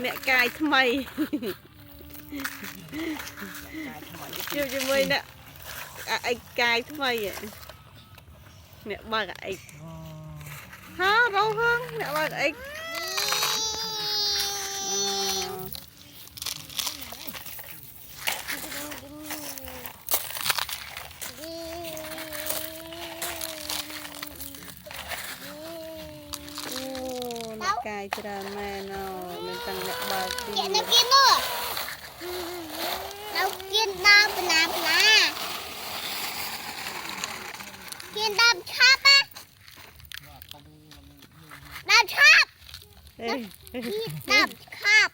เนี่ยกายทำไมอยู่จะไม่เนี่ยไอ้กายทำไมอ่ะเนี่ยบ้าไอ้ฮะเราเพิ่งเนี่ยบ้าไอ้กายจะแม่เนาะมันตั้งเนี่ยบ้ากินเรากินเนาะเรากินน้ำปลากินน้ำชาปะน้ำชาบน้ำชาบ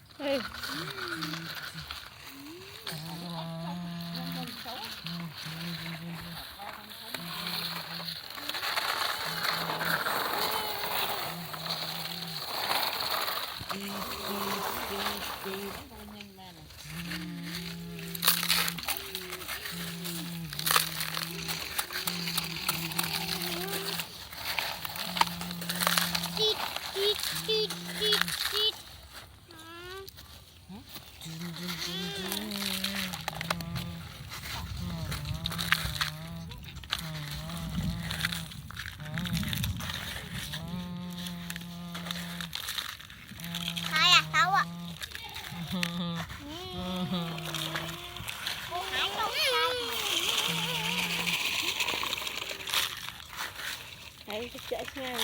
ไอ้เจ๊เงี้ย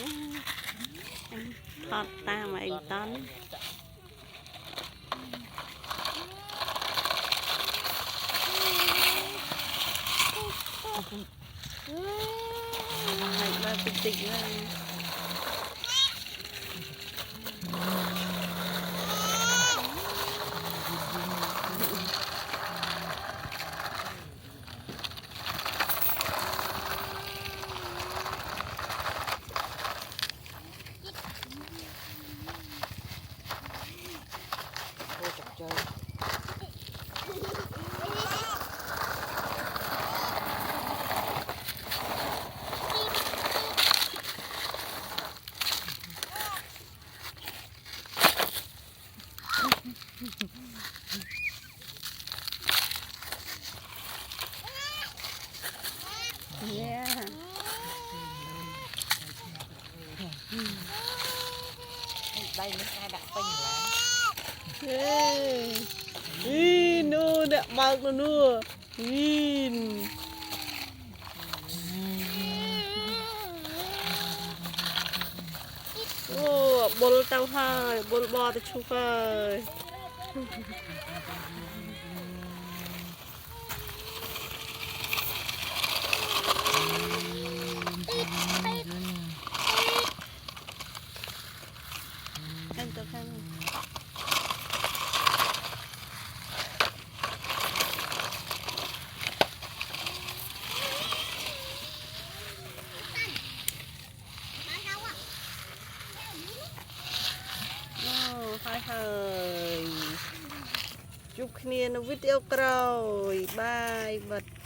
ทอดตามไอ้ตอนให้มาติดๆเลยđây nó ai đặt pin lá nu nè bao nó nu ô bol tao hơi bol bò tao chụp hơi chụp kia nó video cày bye bye